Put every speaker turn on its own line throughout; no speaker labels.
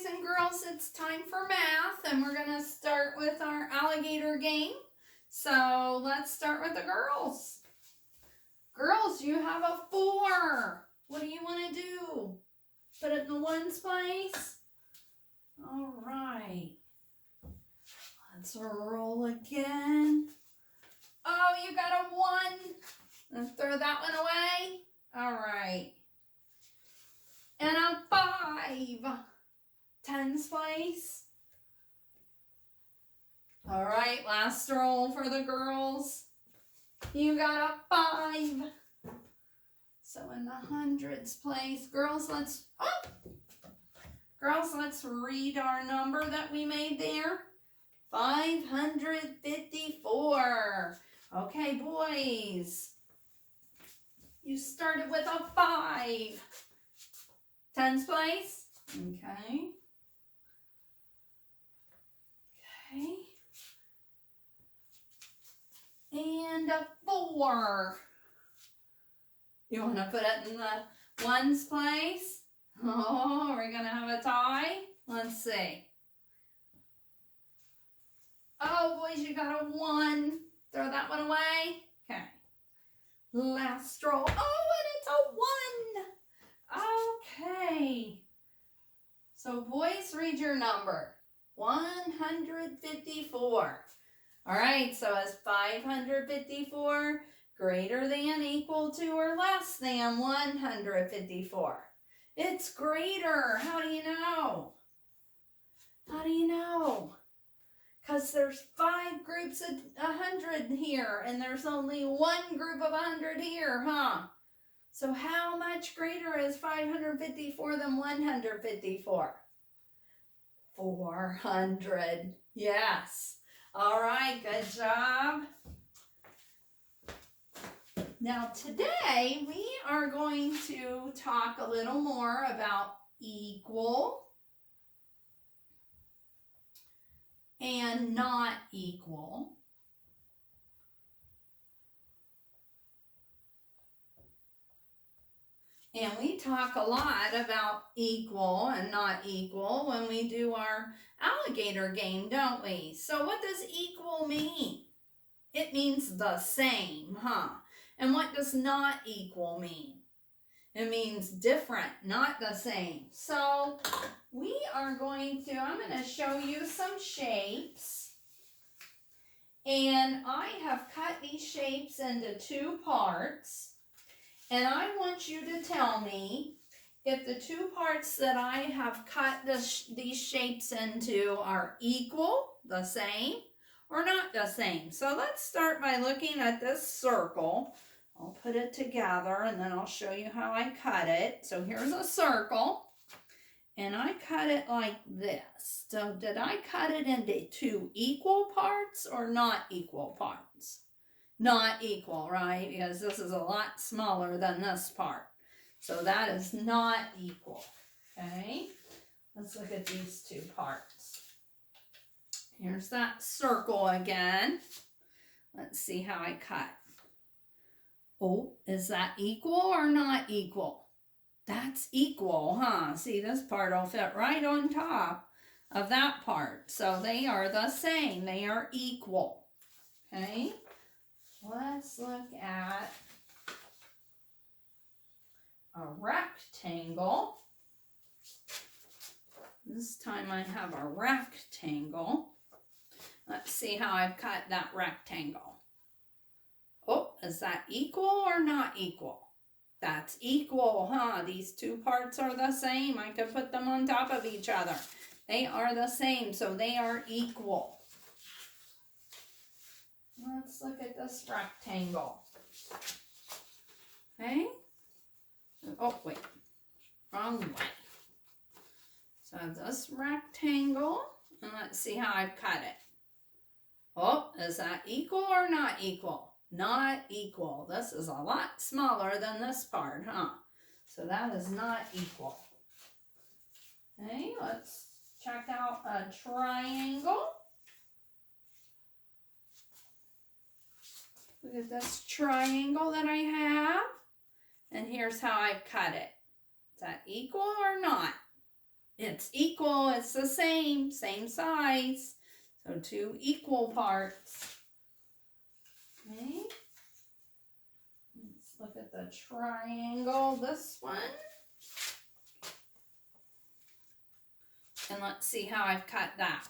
and girls, it's time for math, and we're going to start with our alligator game. So let's start with the girls. Girls, you have a 4. What do you want to do? Put it in the ones place? All right. Let's roll again. Oh, you got a 1. Let's throw that one away. All right. And a 5. Tens place. All right, last roll for the girls. You got a 5. So in the hundreds place, girls, let's read our number that we made there. 554. Okay, boys. You started with a 5. Tens place. Okay. Okay. And a 4. You want to put it in the ones place? Oh, we're going to have a tie? Let's see. Oh, boys, you got a 1. Throw that one away. Okay. Last roll. Oh, and it's a 1. Okay. So, boys, read your number. 154. All right, so is 554 greater than, equal to, or less than 154? It's greater. How do you know? How do you know? Because there's 5 groups of 100 here, and there's only 1 group of 100 here, huh? So how much greater is 554 than 154? 400. Yes. All right, good job. Now today we are going to talk a little more about equal and not equal. And we talk a lot about equal and not equal when we do our alligator game, don't we? So what does equal mean? It means the same, huh? And what does not equal mean? It means different, not the same. So I'm going to show you some shapes. And I have cut these shapes into 2 parts. And I want you to tell me if the 2 parts that I have cut these shapes into are equal, the same, or not the same. So let's start by looking at this circle. I'll put it together and then I'll show you how I cut it. So here's a circle. And I cut it like this. So did I cut it into 2 equal parts or not equal parts? Not equal, right? Because this is a lot smaller than this part. So that is not equal. Okay? Let's look at these 2 parts. Here's that circle again. Let's see how I cut. Oh, is that equal or not equal? That's equal, huh? See, this part will fit right on top of that part. So they are the same. They are equal. Okay? Let's look at a rectangle. This time I have a rectangle. Let's see how I've cut that rectangle. Oh, is that equal or not equal? That's equal, huh? These 2 parts are the same. I could put them on top of each other. They are the same, so they are equal. Let's look at this rectangle. Okay. Oh, wait. Wrong way. So this rectangle, and let's see how I've cut it. Oh, is that equal or not equal? Not equal. This is a lot smaller than this part, huh? So that is not equal. Okay, let's check out a triangle. Look at this triangle that I have. And here's how I've cut it. Is that equal or not? It's equal, it's the same size. So 2 equal parts. Okay. Let's look at the triangle, this one. And let's see how I've cut that.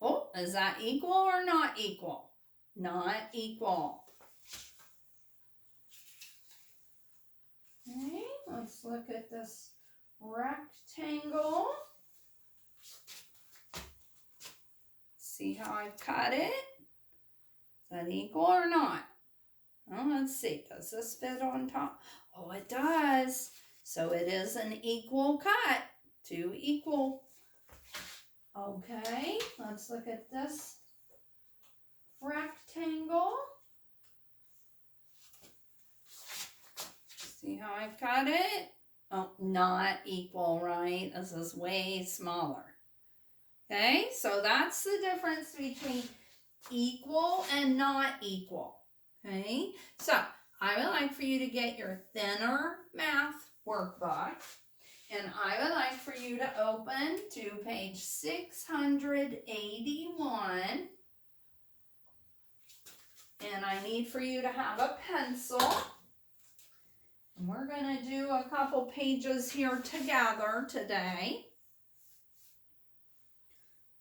Oh, is that equal or not equal? Not equal. Okay, let's look at this rectangle. See how I've cut it? Is that equal or not? Well, let's see. Does this fit on top? Oh, it does. So it is an equal cut. 2 equal. Okay, let's look at this rectangle. See how I've cut it? Oh, not equal, right? This is way smaller. Okay, so that's the difference between equal and not equal. Okay, so I would like for you to get your thinner math workbook, and I would like for you to open to page 681, and I need for you to have a pencil. And we're going to do a couple pages here together today.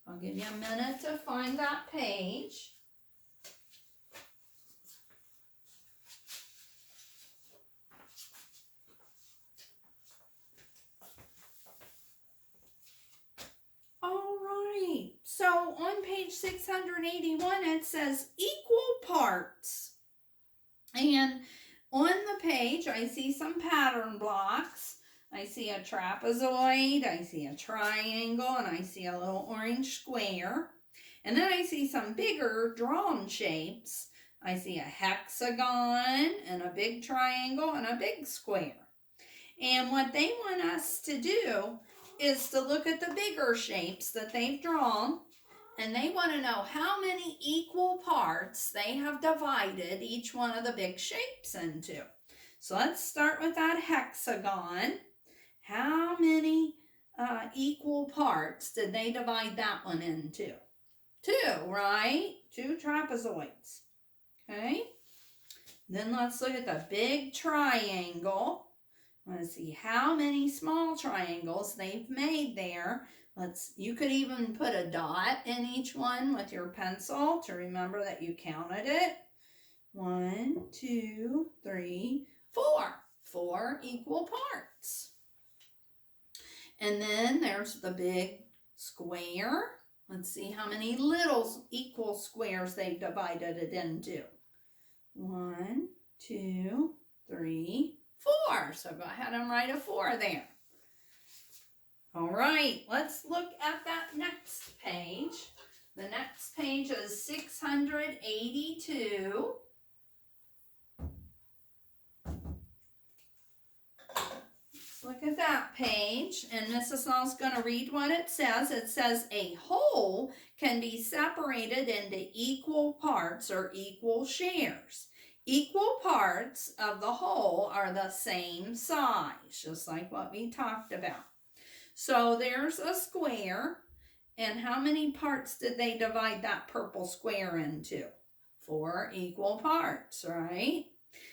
I'll give you a minute to find that page. All right, so on page 681 it says equal parts. And on the page I see some pattern blocks. I see a trapezoid, I see a triangle, and I see a little orange square. And then I see some bigger drawn shapes. I see a hexagon and a big triangle and a big square. And what they want us to do is to look at the bigger shapes that they've drawn, and they want to know how many equal parts they have divided each one of the big shapes into. So let's start with that hexagon. How many equal parts did they divide that one into? 2, right? 2 trapezoids. Okay. Then let's look at the big triangle. Let's see how many small triangles they've made there. You could even put a dot in each one with your pencil to remember that you counted it. 1, 2, 3, 4. 4 equal parts. And then there's the big square. Let's see how many little equal squares they've divided it into. 1, 2, 3, 4. So go ahead and write a 4 there. All right, let's look at that next page. The next page is 682. Let's look at that page, and Mrs. Law's going to read what it says. It says a whole can be separated into equal parts or equal shares. Equal parts of the whole are the same size, just like what we talked about. So there's a square, and how many parts did they divide that purple square into? 4 equal parts, right?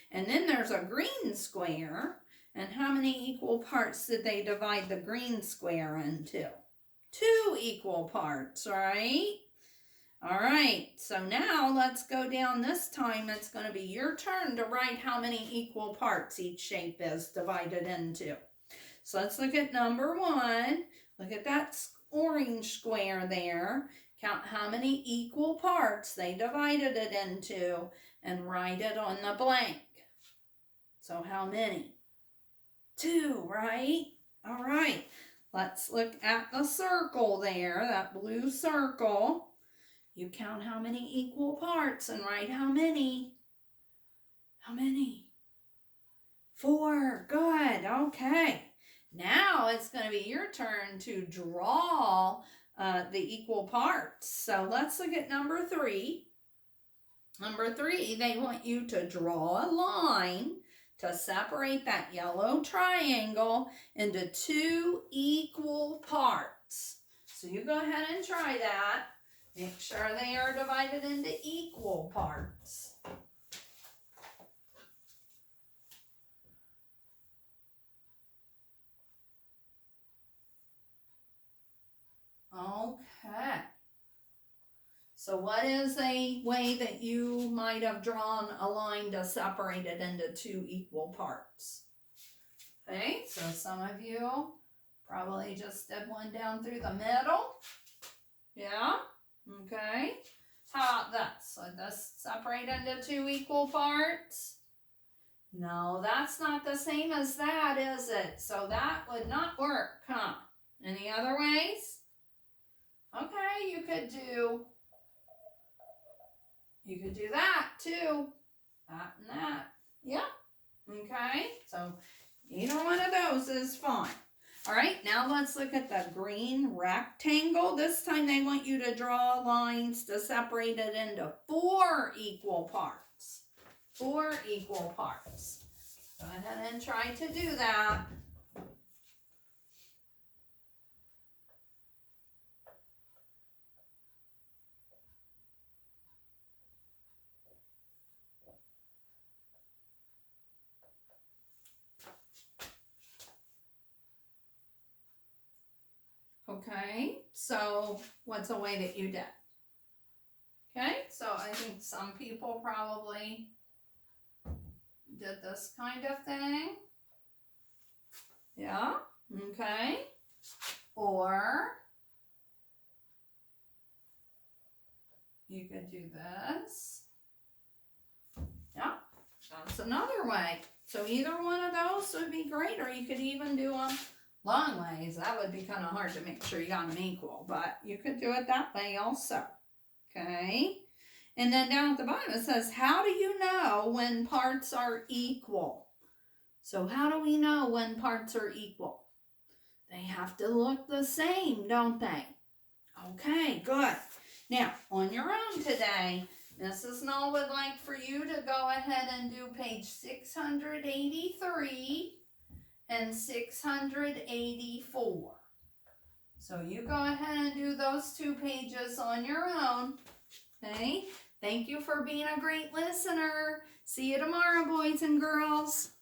And then there's a green square, and how many equal parts did they divide the green square into? 2 equal parts, right? All right, so now let's go down. This time it's going to be your turn to write how many equal parts each shape is divided into. So let's look at number 1. Look at that orange square there. Count how many equal parts they divided it into and write it on the blank. So how many? 2, right? All right, let's look at the circle there, that blue circle. You count how many equal parts and write how many. How many? 4, good, okay. Now it's going to be your turn to draw the equal parts. So let's look at number 3. Number 3, they want you to draw a line to separate that yellow triangle into 2 equal parts. So you go ahead and try that. Make sure they are divided into equal parts. Okay. So what is a way that you might have drawn a line to separate it into 2 equal parts? Okay, so some of you probably just did one down through the middle. Yeah, okay. How about this? So this separate into 2 equal parts? No, that's not the same as that, is it? So that would not work, huh? Any other ways? Okay, you could do that too. That and that. Yeah. Okay, so either one of those is fine. All right, now let's look at the green rectangle. This time they want you to draw lines to separate it into 4 equal parts. 4 equal parts. Go ahead and try to do that. Okay, so what's a way that you did? Okay, so I think some people probably did this kind of thing. Yeah, okay. Or you could do this. Yeah, that's another way. So either one of those would be great, or you could even do them long ways. That would be kind of hard to make sure you got them equal, but you could do it that way also. Okay, and then down at the bottom it says, how do you know when parts are equal? So how do we know when parts are equal? They have to look the same, don't they? Okay, good. Now, on your own today, Mrs. Knoll would like for you to go ahead and do page 683 and 684. So you go ahead and do those 2 pages on your own. Okay? Thank you for being a great listener. See you tomorrow, boys and girls.